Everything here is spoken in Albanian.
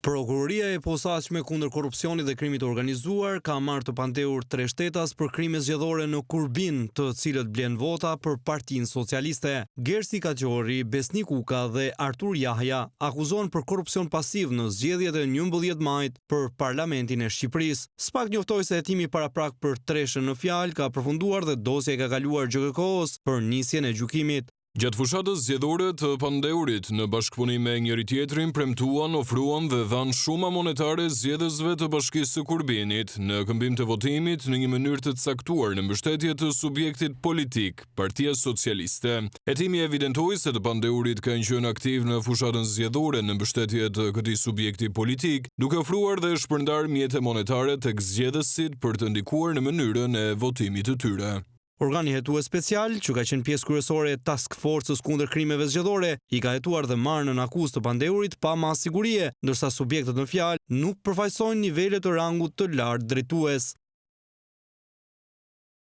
Prokuroria e posaçme kundër korrupsionit dhe krimit të organizuar ka marrë të pandehur 3 shtetas për krime zgjedhore në Kurbin, të cilët blen vota për Partinë Socialiste. Gersi Kaçori, Besnik Uka dhe Artur Jahja akuzohen për korrupsion pasiv në zgjedhjet e 11 majit për Parlamentin e Shqipërisë. Spak njoftoi se hetimi paraprak për treshën në fjalë ka përfunduar dhe dosja ka kaluar GKK-s për nisjen e gjykimit. Gjatë fushatës zgjedhore të pandehurit, në bashkëpunim me njëri tjetrin, premtuan, ofruan dhe dhanë shuma monetare zgjedhësve të Bashkisë së Kurbinit në këmbim të votimit në një mënyrë të caktuar në mbështetje të subjektit politik, Partia Socialiste. Hetimi evidentoi se të pandehurit ka qenë aktiv në fushatën zgjedhore në mbështetje të këtij subjekti politik, duke ofruar dhe shpërndar mjete monetare tek zgjedhësit për të ndikuar në mënyrën e votimit të tyre. Organi hetues special, që ka qenë pjesë kryesore e Task Force-s kundër krimeve zgjedhore, i ka hetuar dhe marrë në akuzë të pandehurit pa mas sigurie, ndërsa subjektet në fjalë nuk përfaqësojnë nivele të rangut të lartë drejtues.